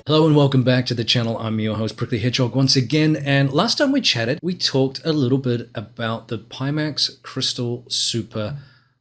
Hello and welcome back to the channel. I'm your host Prickly Hedgehog once again, and last time we chatted we talked a little bit about the Pimax Crystal Super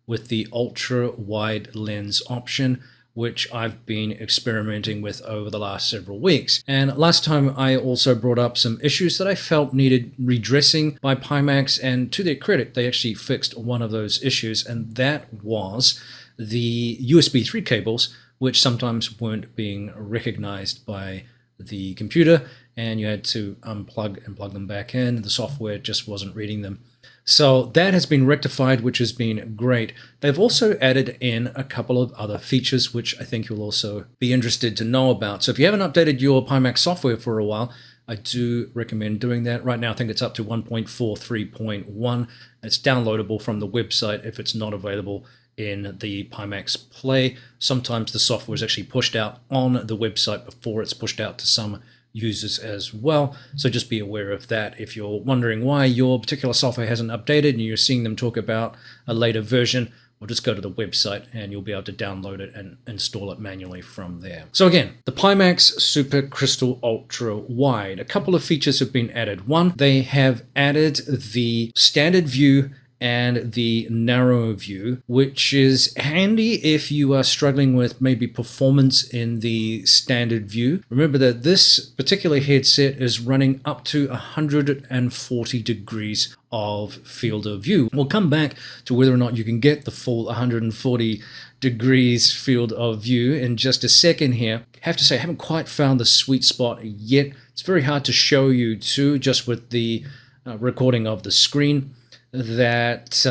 with the ultra wide lens option, which I've been experimenting with over the last several weeks. And last time I also brought up some issues that I felt needed redressing by Pimax, and to their credit they actually fixed one of those issues, and that was the USB 3 cables, which sometimes weren't being recognized by the computer, and you had to unplug and plug them back in. The software just wasn't reading them. So that has been rectified, which has been great. They've also added in a couple of other features, which I think you'll also be interested to know about. So if you haven't updated your Pimax software for a while, I do recommend doing that. Right now, I think it's up to 1.43.1. It's downloadable from the website if it's not available in the Pimax Play. Sometimes the software is actually pushed out on the website before it's pushed out to some users as well. So just be aware of that. If you're wondering why your particular software hasn't updated and you're seeing them talk about a later version, well, just go to the website and you'll be able to download it and install it manually from there. So again, the Pimax Super Crystal Ultra Wide. A couple of features have been added. One, they have added the standard view and the narrow view, which is handy if you are struggling with maybe performance in the standard view. Remember that this particular headset is running up to 140 degrees of field of view. We'll come back to whether or not you can get the full 140 degrees field of view in just a second here. I have to say I haven't quite found the sweet spot yet. It's very hard to show you too, just with the recording of the screen that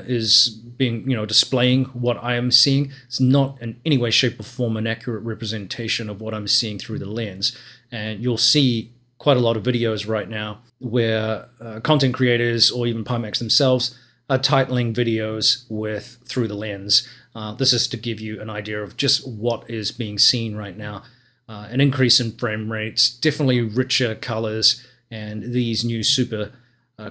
is being, displaying what I am seeing. It's not in any way, shape, or form an accurate representation of what I'm seeing through the lens. And you'll see quite a lot of videos right now where content creators or even Pimax themselves are titling videos through the lens. This is to give you an idea of just what is being seen right now. An increase in frame rates, definitely richer colors, and these new super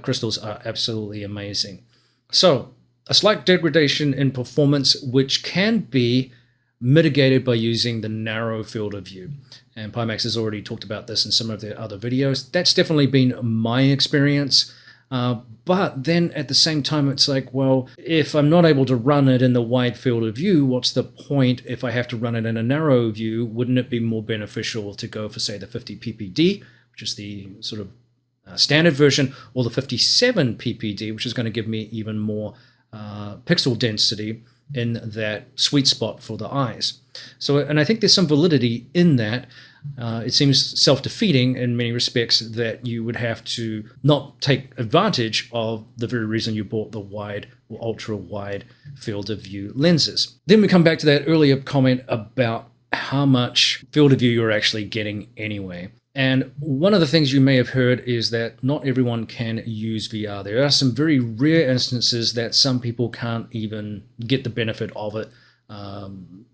crystals are absolutely amazing. So a slight degradation in performance, which can be mitigated by using the narrow field of view. And Pimax has already talked about this in some of their other videos. That's definitely been my experience. But then at the same time, it's like, well, if I'm not able to run it in the wide field of view, what's the point if I have to run it in a narrow view? Wouldn't it be more beneficial to go for, say, the 50 ppd, which is the sort of standard version, or the 57 ppd, which is going to give me even more pixel density in that sweet spot for the eyes. So, and I think there's some validity in that. It seems self-defeating in many respects that you would have to not take advantage of the very reason you bought the wide or ultra wide field of view lenses. Then we come back to that earlier comment about how much field of view you're actually getting anyway. And one of the things you may have heard is that not everyone can use VR. There are some very rare instances that some people can't even get the benefit of it.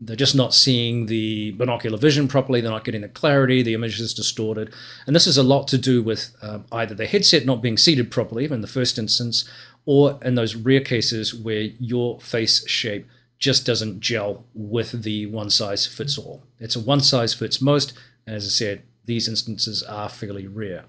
They're just not seeing the binocular vision properly. They're not getting the clarity. The image is distorted. And this is a lot to do with either the headset not being seated properly in the first instance, or in those rare cases where your face shape just doesn't gel with the one size fits all. It's a one size fits most. And as I said, these instances are fairly rare.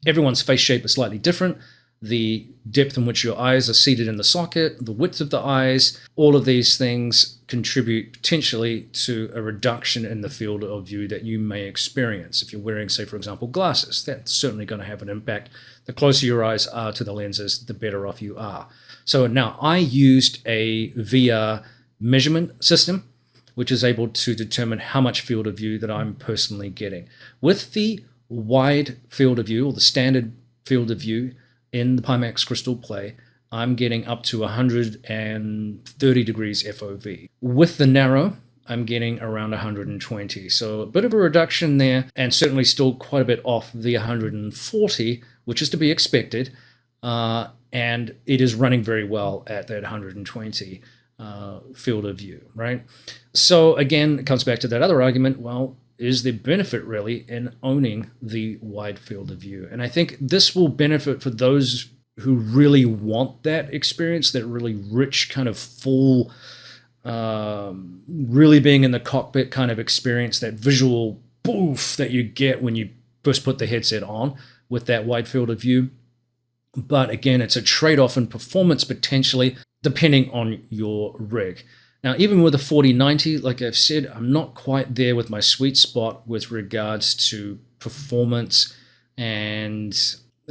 Everyone's face shape is slightly different. The depth in which your eyes are seated in the socket, the width of the eyes, all of these things contribute potentially to a reduction in the field of view that you may experience. If you're wearing, say, for example, glasses, that's certainly going to have an impact. The closer your eyes are to the lenses, the better off you are. So now I used a VR measurement system, which is able to determine how much field of view that I'm personally getting. With the wide field of view, or the standard field of view in the Pimax Crystal Play, I'm getting up to 130 degrees FOV. With the narrow, I'm getting around 120. So a bit of a reduction there, and certainly still quite a bit off the 140, which is to be expected. And it is running very well at that 120 field of view, right? So again, it comes back to that other argument. Well, is there benefit really in owning the wide field of view? And I think this will benefit for those who really want that experience, that really rich kind of full, really being in the cockpit kind of experience, that visual boof that you get when you first put the headset on with that wide field of view. But again, it's a trade-off in performance potentially, depending on your rig. Now, even with a 4090, like I've said, I'm not quite there with my sweet spot with regards to performance and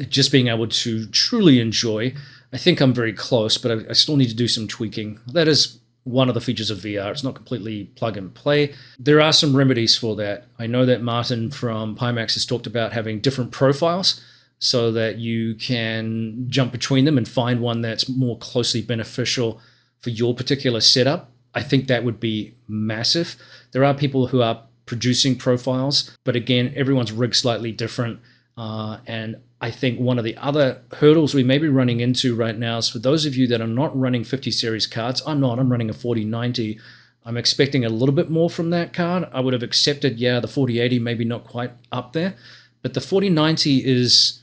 just being able to truly enjoy. I think I'm very close, but I still need to do some tweaking. That is one of the features of VR. It's not completely plug and play. There are some remedies for that. I know that Martin from Pimax has talked about having different profiles so that you can jump between them and find one that's more closely beneficial for your particular setup. I think that would be massive. There are people who are producing profiles, but again, everyone's rig slightly different. And I think one of the other hurdles we may be running into right now is for those of you that are not running 50 series cards. I'm running a 4090. I'm expecting a little bit more from that card. I would have accepted, the 4080 maybe not quite up there, but the 4090 is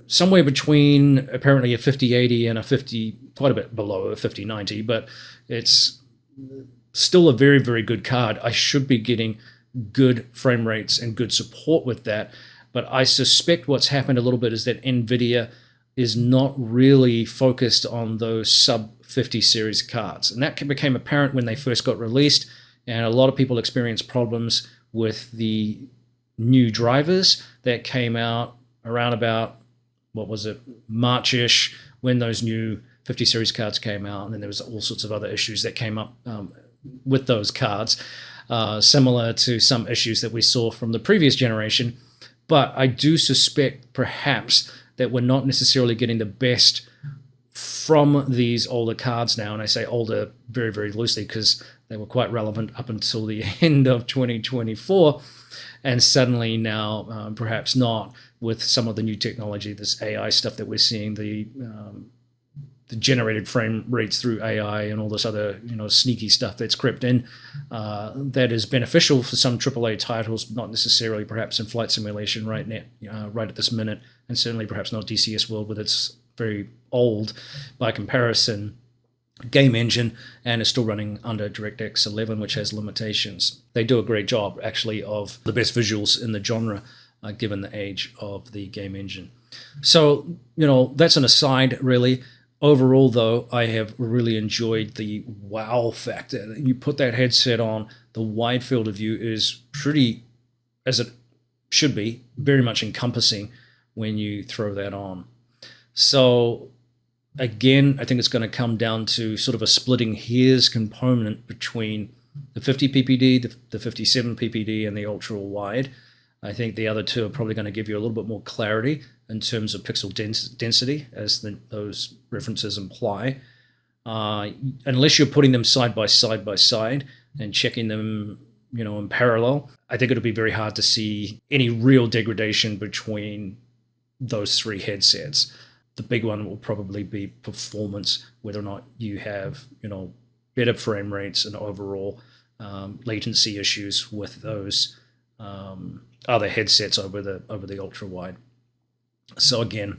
somewhere between apparently a 5080 and a 50, quite a bit below a 5090, but it's still a very, very good card. I should be getting good frame rates and good support with that. But I suspect what's happened a little bit is that NVIDIA is not really focused on those sub 50 series cards. And that became apparent when they first got released. And a lot of people experienced problems with the new drivers that came out around about, March-ish, when those new 50 series cards came out. And then there was all sorts of other issues that came up with those cards, similar to some issues that we saw from the previous generation. But I do suspect perhaps that we're not necessarily getting the best from these older cards now. And I say older very, very loosely because they were quite relevant up until the end of 2024. And suddenly now perhaps not, with some of the new technology, this AI stuff that we're seeing, the generated frame rates through AI and all this other, sneaky stuff that's crept in, that is beneficial for some AAA titles, but not necessarily perhaps in flight simulation right now, right at this minute, and certainly perhaps not DCS World with its very old, by comparison, game engine, and is still running under DirectX 11, which has limitations. They do a great job, actually, of the best visuals in the genre, given the age of the game engine. So, that's an aside, really. Overall, though, I have really enjoyed the wow factor. You put that headset on, the wide field of view is pretty, as it should be, very much encompassing when you throw that on. So, again, I think it's going to come down to sort of a splitting hairs component between the 50 ppd, the 57 ppd, and the ultra wide. I think the other two are probably going to give you a little bit more clarity in terms of pixel density, as those references imply. Unless you're putting them side by side and checking them, in parallel, I think it'll be very hard to see any real degradation between those three headsets. The big one will probably be performance, whether or not you have, better frame rates and overall latency issues with those other headsets over the ultra wide. So again,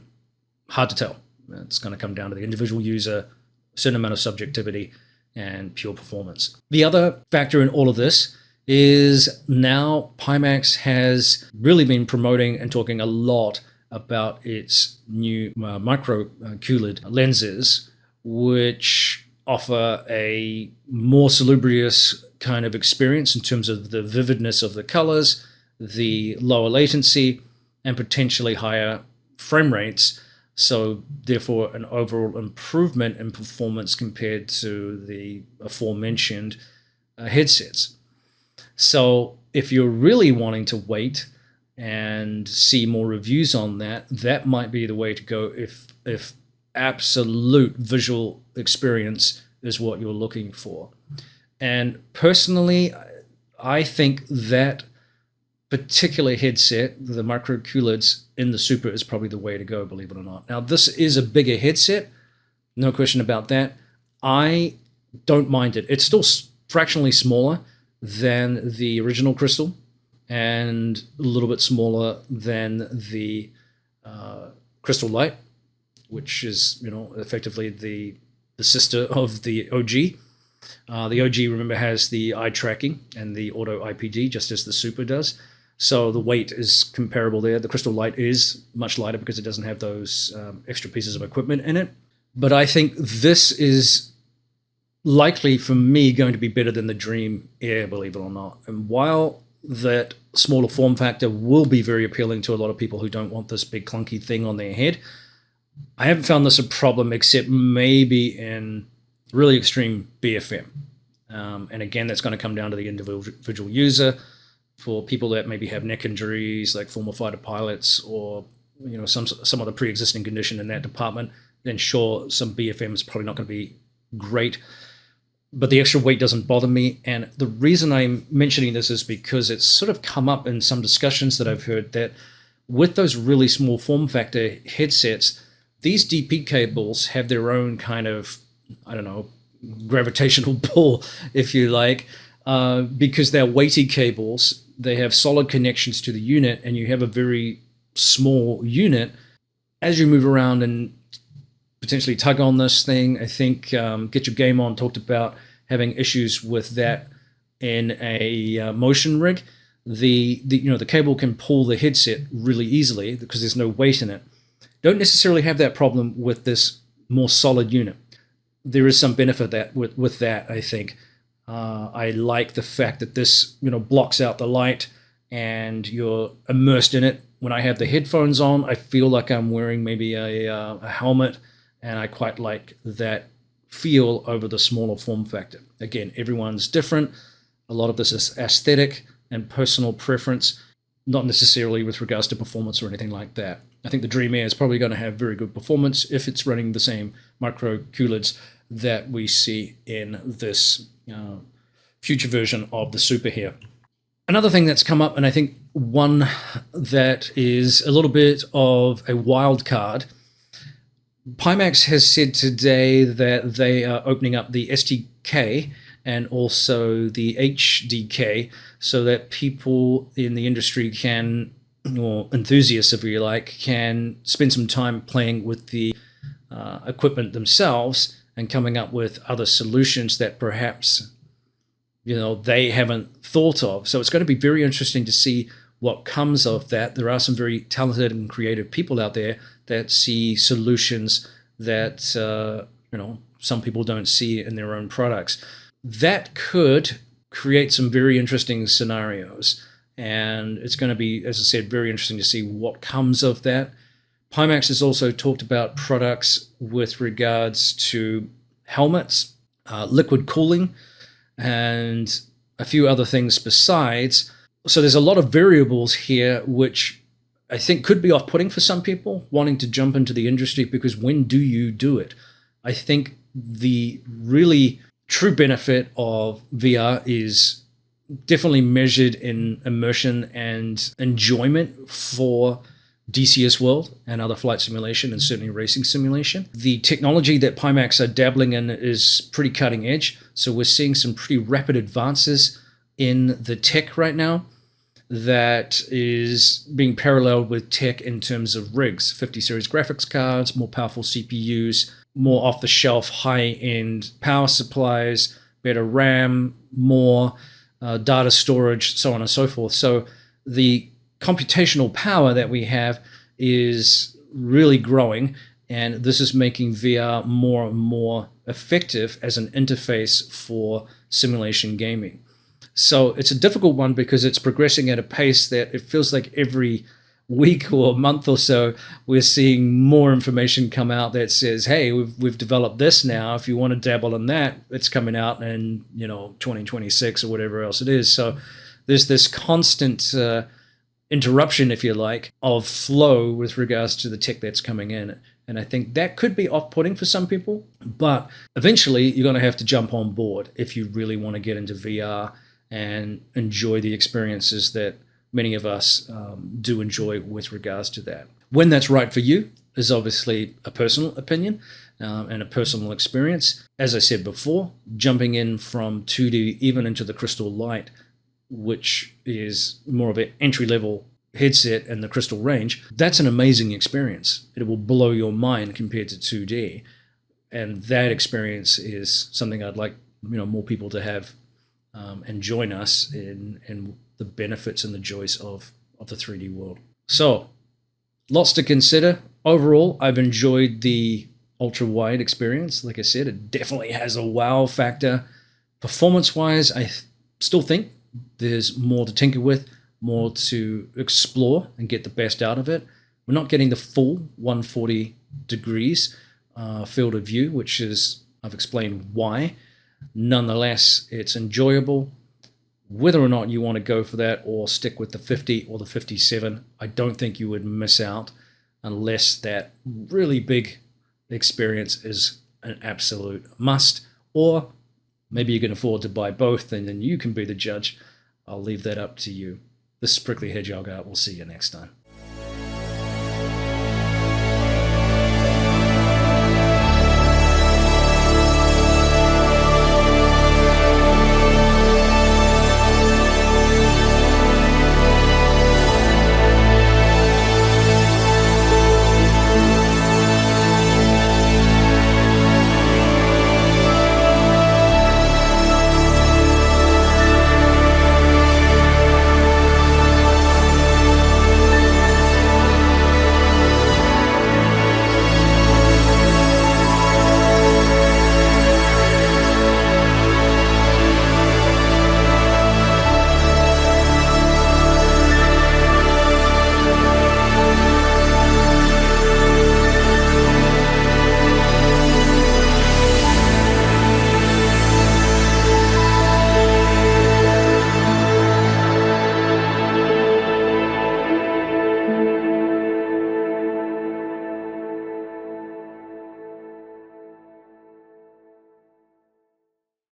hard to tell. It's going to come down to the individual user, a certain amount of subjectivity, and pure performance. The other factor in all of this is now Pimax has really been promoting and talking a lot about its new micro-QLED lenses, which offer a more salubrious kind of experience in terms of the vividness of the colors, the lower latency, and potentially higher frame rates. So therefore an overall improvement in performance compared to the aforementioned headsets. So if you're really wanting to wait and see more reviews on that, that might be the way to go if absolute visual experience is what you're looking for. And personally, I think that particular headset, the micro-QLEDs in the Super, is probably the way to go, believe it or not. Now, this is a bigger headset, no question about that. I don't mind it. It's still fractionally smaller than the original Crystal and a little bit smaller than the Crystal Light, which is, effectively the sister of the OG. The OG, remember, has the eye tracking and the auto IPG, just as the Super does. So the weight is comparable there. The Crystal Light is much lighter because it doesn't have those extra pieces of equipment in it. But I think this is likely, for me, going to be better than the Dream Air, believe it or not. And while that smaller form factor will be very appealing to a lot of people who don't want this big clunky thing on their head, I haven't found this a problem except maybe in really extreme BFM. And again, that's going to come down to the individual user. For people that maybe have neck injuries, like former fighter pilots, or some other pre-existing condition in that department, then sure, some BFM is probably not going to be great. But the extra weight doesn't bother me. And the reason I'm mentioning this is because it's sort of come up in some discussions that I've heard that with those really small form factor headsets, these DP cables have their own kind of, I don't know, gravitational pull, if you like, because they're weighty cables. They have solid connections to the unit, and you have a very small unit. As you move around and potentially tug on this thing, I think Get Your Game On talked about having issues with that in a motion rig. The cable can pull the headset really easily because there's no weight in it. Don't necessarily have that problem with this more solid unit. There is some benefit that with that, I think. I like the fact that this, blocks out the light and you're immersed in it. When I have the headphones on, I feel like I'm wearing maybe a helmet, and I quite like that feel over the smaller form factor. Again, everyone's different. A lot of this is aesthetic and personal preference, not necessarily with regards to performance or anything like that. I think the Dream Air is probably going to have very good performance if it's running the same micro-QLEDs that we see in this future version of the Super here. Another thing that's come up, and I think one that is a little bit of a wild card, Pimax has said today that they are opening up the SDK and also the HDK so that people in the industry can, or enthusiasts if you like, can spend some time playing with the equipment themselves and coming up with other solutions that perhaps they haven't thought of. So it's going to be very interesting to see what comes of that. There are some very talented and creative people out there that see solutions that some people don't see in their own products. That could create some very interesting scenarios, and it's going to be, as I said, very interesting to see what comes of that. Pimax has also talked about products with regards to helmets, liquid cooling, and a few other things besides. So there's a lot of variables here which I think could be off-putting for some people wanting to jump into the industry, because when do you do it? I think the really true benefit of VR is definitely measured in immersion and enjoyment for DCS World and other flight simulation, and certainly racing simulation. The technology that Pimax are dabbling in is pretty cutting edge. So we're seeing some pretty rapid advances in the tech right now that is being paralleled with tech in terms of rigs, 50 series graphics cards, more powerful CPUs, more off-the-shelf high-end power supplies, better RAM, more data storage, so on and so forth. So the computational power that we have is really growing, and this is making VR more and more effective as an interface for simulation gaming. So it's a difficult one because it's progressing at a pace that it feels like every week or month or so we're seeing more information come out that says, hey, we've developed this now. If you want to dabble in that, it's coming out in 2026 or whatever else it is. So there's this constant interruption, if you like, of flow with regards to the tech that's coming in. And I think that could be off-putting for some people, but eventually you're going to have to jump on board if you really want to get into VR and enjoy the experiences that many of us do enjoy with regards to that. When that's right for you is obviously a personal opinion and a personal experience. As I said before, jumping in from 2D even into the Crystal Light, which is more of an entry-level headset in the Crystal range, that's an amazing experience. It will blow your mind compared to 2D. And that experience is something I'd like more people to have and join us in the benefits and the joys of the 3D world. So lots to consider. Overall, I've enjoyed the ultra wide experience. Like I said, it definitely has a wow factor. Performance wise, I still think there's more to tinker with, more to explore and get the best out of it. We're not getting the full 140 degrees field of view, which is, I've explained why. Nonetheless, it's enjoyable. Whether or not you want to go for that or stick with the 50 or the 57, I don't think you would miss out unless that really big experience is an absolute must, or maybe you can afford to buy both and then you can be the judge. I'll leave that up to you. This is Prickly Hedgehog out. We'll see you next time.